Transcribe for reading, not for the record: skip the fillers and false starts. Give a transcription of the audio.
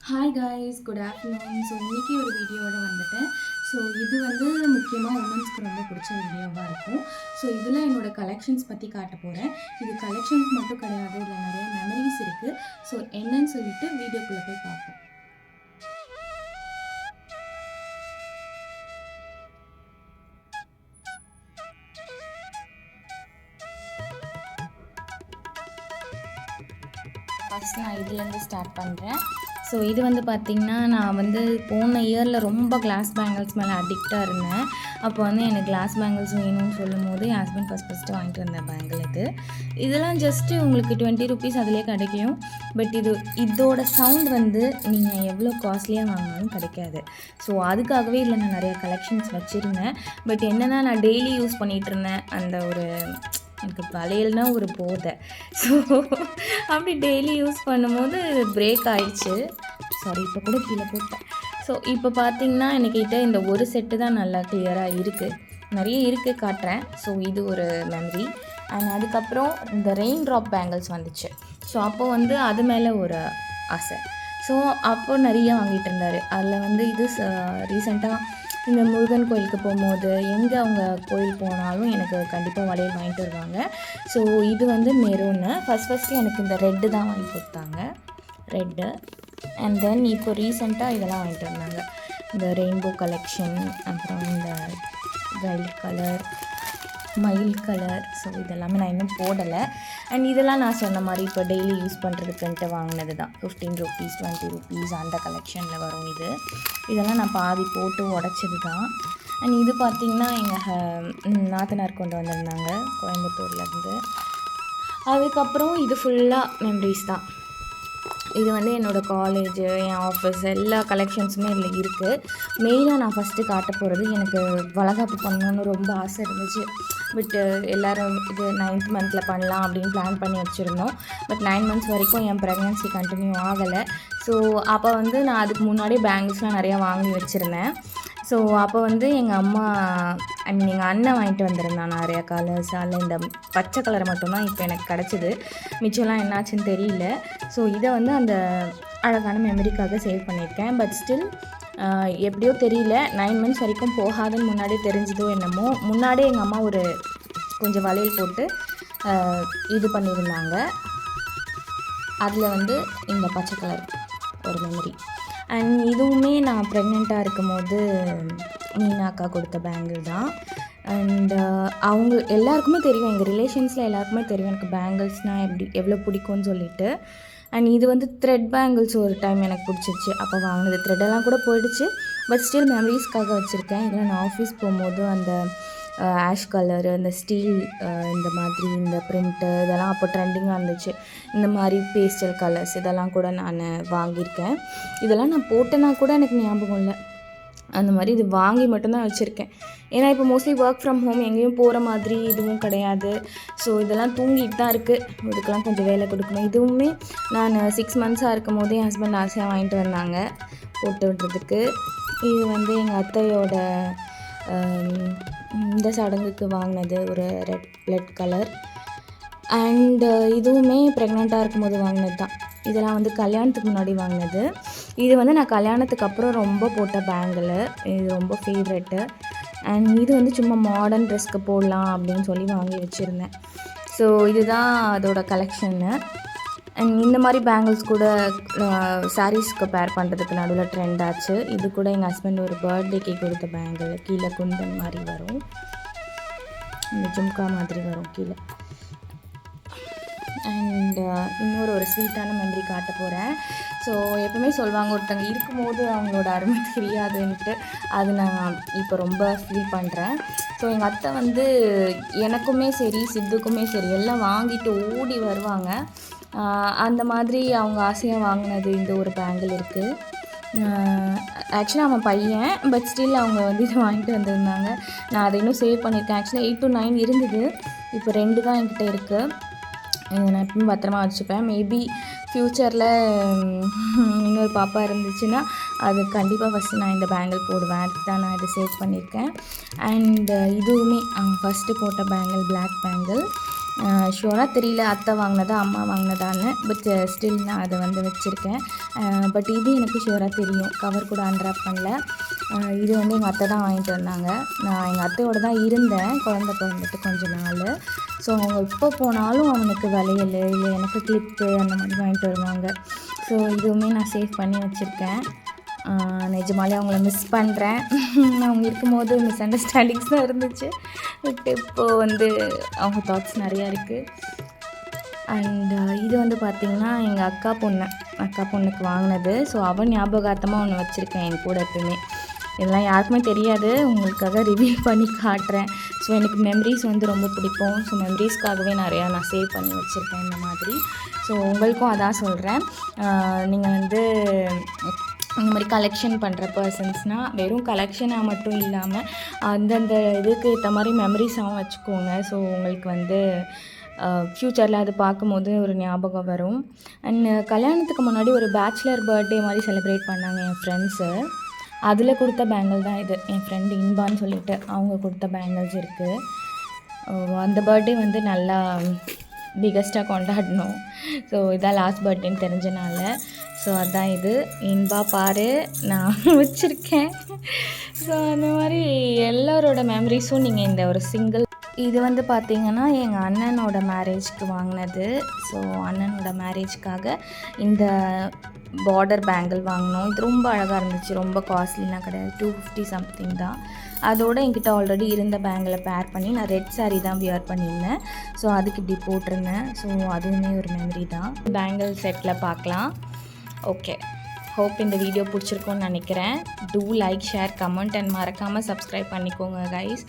Hi guys, good afternoon. So இன்றைக்கி ஒரு வீடியோவோட வந்துட்டேன். ஸோ இது வந்து முக்கியமாக உமன்ஸ்க்கு ரொம்ப பிடிச்ச வீடியோவாக இருக்கும். ஸோ இதில் என்னோடய கலெக்ஷன்ஸ் பற்றி காட்ட போகிறேன். இது கலெக்ஷன்ஸ் மட்டும் கிடையாது, இதில் நிறைய மெமரிஸ் இருக்குது. ஸோ என்னன்னு சொல்லிட்டு வீடியோக்குள்ளே போய் பார்ப்போம். ஃபஸ்ட் நான் இதுலேருந்து ஸ்டார்ட் பண்ணுறேன். ஸோ இது வந்து பார்த்திங்கன்னா, நான் வந்து போன இயரில் ரொம்ப கிளாஸ் பேங்கிள்ஸ் மேலே அடிக்டாக இருந்தேன். அப்போ வந்து எனக்கு கிளாஸ் பேங்கிள்ஸ் வேணும்னு சொல்லும் போது என் ஹஸ்பண்ட் ஃபஸ்ட்டு வாங்கிட்டு வந்த பேங்கிள் இது. இதெல்லாம் ஜஸ்ட்டு உங்களுக்கு 20 ருபீஸ் அதிலே கிடைக்கும். பட் இதோட சவுண்ட் வந்து நீங்கள் எவ்வளோ காஸ்ட்லியாக வாங்கினாலும் கிடைக்காது. ஸோ அதுக்காகவே இதில் நான் நிறையா கலெக்ஷன்ஸ் வச்சுருந்தேன். பட் என்னென்னா, நான் டெய்லி யூஸ் பண்ணிகிட்டு இருந்தேன். அந்த ஒரு எனக்கு வளையல்னா ஒரு போதை. ஸோ அப்படி டெய்லி யூஸ் பண்ணும்போது பிரேக் ஆயிடுச்சு. சாரி, இப்போ கூட கீழே போட்டேன். ஸோ இப்போ பார்த்திங்கன்னா என்கிட்ட இந்த ஒரு செட்டு தான் நல்லா கிளியராக இருக்குது. நிறைய இருக்குது, காட்டுறேன். ஸோ இது ஒரு மெமரி. அண்ட் அதுக்கப்புறம் இந்த ரெயின் ட்ராப் பேங்கிள்ஸ் வந்துச்சு. ஸோ அப்போ வந்து அது மேலே ஒரு ஆசை. ஸோ அப்போ நிறைய வாங்கிட்டு இருந்தார். அதில் வந்து இது ரீசெண்டாக இந்த முருகன் கோயிலுக்கு போகும்போது எங்கே அவங்க கோயில் போனாலும் எனக்கு கண்டிப்பாக வளையல் வாங்கிட்டு வருவாங்க. ஸோ இது வந்து மெரூன்னு ஃபஸ்ட்டு எனக்கு இந்த ரெட்டு தான் வாங்கி கொடுத்தாங்க, ரெட்டு. அண்ட் தென் இப்போ ரீசெண்டாக இதெல்லாம் வாங்கிட்டு வந்தாங்க, இந்த ரெயின்போ கலெக்ஷன், அப்புறம் இந்த வைல்ட் கலர், மயில் கலர். ஸோ இதெல்லாமே நான் இன்னும் போடலை. அண்ட் இதெல்லாம் நான் சொன்ன மாதிரி இப்போ டெய்லி யூஸ் பண்ணுறதுக்குன்ட்டு வாங்கினது தான். 15 ருபீஸ், 20 ருபீஸ் அந்த கலெக்ஷனில் வரும் இது. இதெல்லாம் நான் பாதி போட்டு உடச்சது தான். அண்ட் இது பார்த்திங்கன்னா எங்கள் நாத்தனார் கொண்டு வந்திருந்தாங்க கோயம்புத்தூர்லேருந்து. அதுக்கப்புறம் இது ஃபுல்லாக மெமரிஸ் தான். இது வந்து என்னோடய காலேஜு, என் ஆஃபீஸ், எல்லா கலெக்ஷன்ஸுமே இதில் இருக்குது. மெயினாக நான் ஃபஸ்ட்டு காட்ட போகிறது, எனக்கு வளைகாப்பு பண்ணணுன்னு ரொம்ப ஆசை இருந்துச்சு. பட்டு எல்லோரும் இது 9th மந்தில் பண்ணலாம் அப்படின்னு பிளான் பண்ணி வச்சுருந்தோம். பட் 9 மந்த்ஸ் வரைக்கும் என் ப்ரெக்னன்சி கண்டினியூ ஆகலை. ஸோ அப்போ வந்து நான் அதுக்கு முன்னாடியே பேங்கிள்ஸ்லாம் நிறையா வாங்கி வச்சுருந்தேன். ஸோ அப்போ வந்து எங்கள் அம்மா எங்கள் அண்ணன் வாங்கிட்டு வந்திருந்தான் நிறையா கலர்ஸ். அதில் இந்த பச்சை கலர் மட்டும்தான் இப்போ எனக்கு கிடச்சிது. மிச்சம்லாம் என்னாச்சுன்னு தெரியல. ஸோ இதை வந்து அந்த அழகான மெமரிக்காக சேவ் பண்ணியிருக்கேன். பட் ஸ்டில் எப்படியோ தெரியல, 9 மந்த்ஸ் வரைக்கும் போகாதுன்னு முன்னாடியே தெரிஞ்சதோ என்னமோ, முன்னாடியே எங்கள் அம்மா ஒரு கொஞ்சம் வளையல் போட்டு இது பண்ணியிருந்தாங்க. அதில் வந்து இந்த பச்சை கலர் ஒரு மெமரி. அண்ட் இதுவுமே நான் ப்ரெக்னெண்ட்டாக இருக்கும் போது மீனாக்கா கொடுத்த பேங்கிள் தான். அண்ட் அவங்க எல்லாருக்குமே தெரியும், எங்கள் ரிலேஷன்ஸில் எல்லாருக்குமே தெரியும் எனக்கு பேங்கிள்ஸ்னால் எவ்வளோ பிடிக்கும்னு சொல்லிட்டு. அண்ட் இது வந்து த்ரெட் பேங்கிள்ஸ் ஒரு டைம் எனக்கு பிடிச்சிச்சு, அப்போ வாங்கினது. த்ரெட்டெல்லாம் கூட போயிடுச்சு, பட் ஸ்டில் மெமரிஸ்க்காக வச்சுருக்கேன். இதெல்லாம் நான் ஆஃபீஸ் போகும்போது அந்த ஆஷ் கலரு, இந்த ஸ்டீல், இந்த மாதிரி இந்த ப்ரிண்ட்டு இதெல்லாம் அப்போ ட்ரெண்டிங்காக இருந்துச்சு. இந்த மாதிரி பேஸ்டல் கலர்ஸ் இதெல்லாம் கூட நான் வாங்கியிருக்கேன். இதெல்லாம் நான் போட்டேன்னா கூட எனக்கு ஞாபகம் இல்லை. அந்த மாதிரி இது வாங்கி மட்டும்தான் வச்சுருக்கேன். ஏன்னா இப்போ மோஸ்ட்லி ஒர்க் ஃப்ரம் ஹோம், எங்கேயும் போகிற மாதிரி இதுவும் கிடையாது. ஸோ இதெல்லாம் தூங்கிட்டு தான் இருக்குது. இதுக்கெல்லாம் கொஞ்சம் வேலை கொடுக்கணும். இதுவுமே நான் 6 மந்த்ஸாக இருக்கும் போதே என் ஹஸ்பண்ட் ஆசையாக வாங்கிட்டு வந்தாங்க போட்டு விடுறதுக்கு. இது வந்து எங்கள் அத்தையோட இந்த சடங்குக்கு வாங்கினது, ஒரு ரெட் கலர். அண்டு இதுவுமே ப்ரெக்னெண்ட்டாக இருக்கும்போது வாங்கினது தான். இதெல்லாம் வந்து கல்யாணத்துக்கு முன்னாடி வாங்கினது. இது வந்து நான் கல்யாணத்துக்கு அப்புறம் ரொம்ப போட்ட பேங்கிள். இது ரொம்ப ஃபேவரெட்டு. அண்ட் இது வந்து சும்மா மாடர்ன் ட்ரெஸ்க்கு போடலாம் அப்படின்னு சொல்லி வாங்கி வச்சுருந்தேன். ஸோ இதுதான் அதோட கலெக்ஷன்னு. அண்ட் இந்த மாதிரி பேங்கிள்ஸ் கூட சாரீஸ்க்கு பேர் பண்ணுறதுக்கு நடுவில் ட்ரெண்ட் ஆச்சு. இது கூட எங்கள் ஹஸ்பண்ட் ஒரு பர்த்டேக்கு கொடுத்த பேங்கிள். கீழே குந்தன் மாதிரி வரும், இந்த ஜும்கா மாதிரி வரும் கீழே. அண்ட் இன்னொரு ஸ்வீட்டான மெமரி காட்ட போகிறேன். ஸோ எப்பவுமே சொல்லுவாங்க, ஒருத்தங்க இருக்கும்போது அவங்களோட அருமை தெரியாதுன்ட்டு. அது நான் இப்போ ரொம்ப ஃபீல் பண்ணுறேன். ஸோ எங்கள் அத்தை வந்து எனக்குமே சரி, சித்துக்குமே சரி எல்லாம் வாங்கிட்டு ஓடி வருவாங்க. அந்த மாதிரி அவங்க ஆசையாக வாங்கினது இந்த ஒரு பேங்கிள் இருக்குது. ஆக்சுவலாக அவன் பையன், பட் ஸ்டில் அவங்க வந்து இதை வாங்கிட்டு வந்திருந்தாங்க. நான் அதை இன்னும் சேவ் பண்ணியிருக்கேன். ஆக்சுவலாக 8 to 9 இருந்தது, இப்போ 2 தான் என்கிட்ட இருக்குது. இதை நான் எப்பவும் பத்திரமா வச்சுப்பேன். மேபி ஃப்யூச்சரில் இன்னொரு பாப்பா இருந்துச்சுன்னா அது கண்டிப்பாக ஃபஸ்ட்டு நான் இந்த பேங்கிள் போடுவேன். அதுக்கு தான் நான் இதை சேவ் பண்ணியிருக்கேன். அண்ட் இதுவுமே ஃபஸ்ட்டு போட்ட பேங்கிள், பிளாக் பேங்கிள். ஷுவராக தெரியல அத்தை வாங்கினதா அம்மா வாங்கினதான்னு. பட் ஸ்டில் நான் அதை வந்து வச்சுருக்கேன். பட் இது எனக்கு ஷுவராக தெரியும், கவர் கூட அன்ராப் பண்ணல. இது வந்து எங்கள் அத்தை தான் வாங்கிட்டு வந்தாங்க. நான் எங்கள் அத்தையோடு தான் இருந்தேன் குழந்த பிறந்துட்டு கொஞ்ச நாள். ஸோ அவங்க எப்போ போனாலும் அவனுக்கு வளையல் இல்லை எனக்கு கிளிப்பு அந்த மாதிரி வாங்கிட்டு வருவாங்க. ஸோ இதுவுமே நான் சேவ் பண்ணி வச்சுருக்கேன். நிஜமாலே அவங்கள மிஸ் பண்ணுறேன். அவங்க இருக்கும்போது மிஸ் அண்டர்ஸ்டாண்டிங்ஸ் தான் இருந்துச்சு. பட் இப்போது வந்து அவங்க தாட்ஸ் நிறையா இருக்குது. அண்ட் இது வந்து பார்த்திங்கன்னா எங்கள் அக்கா பொண்ணுக்கு வாங்கினது. ஸோ அவன் ஞாபகார்த்தமாக ஒன்று வச்சுருக்கேன் என் கூட எப்பவுமே. இதெல்லாம் யாருக்குமே தெரியாது, உங்களுக்காக ரிவீல் பண்ணி காட்டுறேன். ஸோ எனக்கு மெமரிஸ் வந்து ரொம்ப பிடிக்கும். ஸோ மெமரிஸ்க்காகவே நிறையா நான் சேவ் பண்ணி வச்சுருக்கேன் இந்த மாதிரி. ஸோ உங்களுக்கும் அதான் சொல்கிறேன். நீங்கள் வந்து இந்த மாதிரி கலெக்ஷன் பண்ணுற பர்சன்ஸ்னால் வெறும் கலெக்ஷனாக மட்டும் இல்லாமல் அந்தந்த இதுக்கு ஏற்ற மாதிரி மெமரிஸாகவும் வச்சுக்கோங்க. ஸோ உங்களுக்கு வந்து ஃப்யூச்சரில் அது பார்க்கும்போது ஒரு ஞாபகம் வரும். அண்ட் கல்யாணத்துக்கு முன்னாடி ஒரு பேச்சுலர் பர்த்டே மாதிரி செலிப்ரேட் பண்ணாங்க என் ஃப்ரெண்ட்ஸு. அதில் கொடுத்த பேங்கிள் தான் இது. என் ஃப்ரெண்டு இன்பான்னு சொல்லிட்டு அவங்க கொடுத்த பேங்கிள்ஸ் இருக்குது. அந்த பர்த்டே வந்து நல்லா பிகஸ்ட்டாக கொண்டாடணும். ஸோ இதான் லாஸ்ட் பர்த்டேன்னு தெரிஞ்சனால. ஸோ அதான் இது இன்பா பாரு நான் வச்சுருக்கேன். ஸோ அந்த மாதிரி எல்லோரோட மெமரிஸும் நீங்கள் இந்த ஒரு சிங்கிள் இது வந்து பார்த்திங்கன்னா எங்கள் அண்ணனோட மேரேஜ்க்கு வாங்கினது. ஸோ அண்ணனோட மேரேஜ்க்காக இந்த பார்டர் பேங்கிள் வாங்கினோம். இது ரொம்ப அழகாக இருந்துச்சு, ரொம்ப காஸ்ட்லிலாம் கிடையாது, 250 சம்திங் தான். அதோடு என்கிட்ட ஆல்ரெடி இருந்த பேங்கிளை பேர் பண்ணி நான் ரெட் சாரீ தான் வியர் பண்ணியிருந்தேன். ஸோ அதுக்கு இப்படி போட்டிருந்தேன். ஸோ அதுவுமே ஒரு மெமரி தான். பேங்கிள் செட்டில் பார்க்கலாம். ஓகே, ஹோப் இந்த வீடியோ பிடிச்சிருக்கோன்னு நினைக்கிறேன். Do like, share, comment and மறக்காமல் சப்ஸ்கிரைப் பண்ணிக்கோங்க கைஸ்.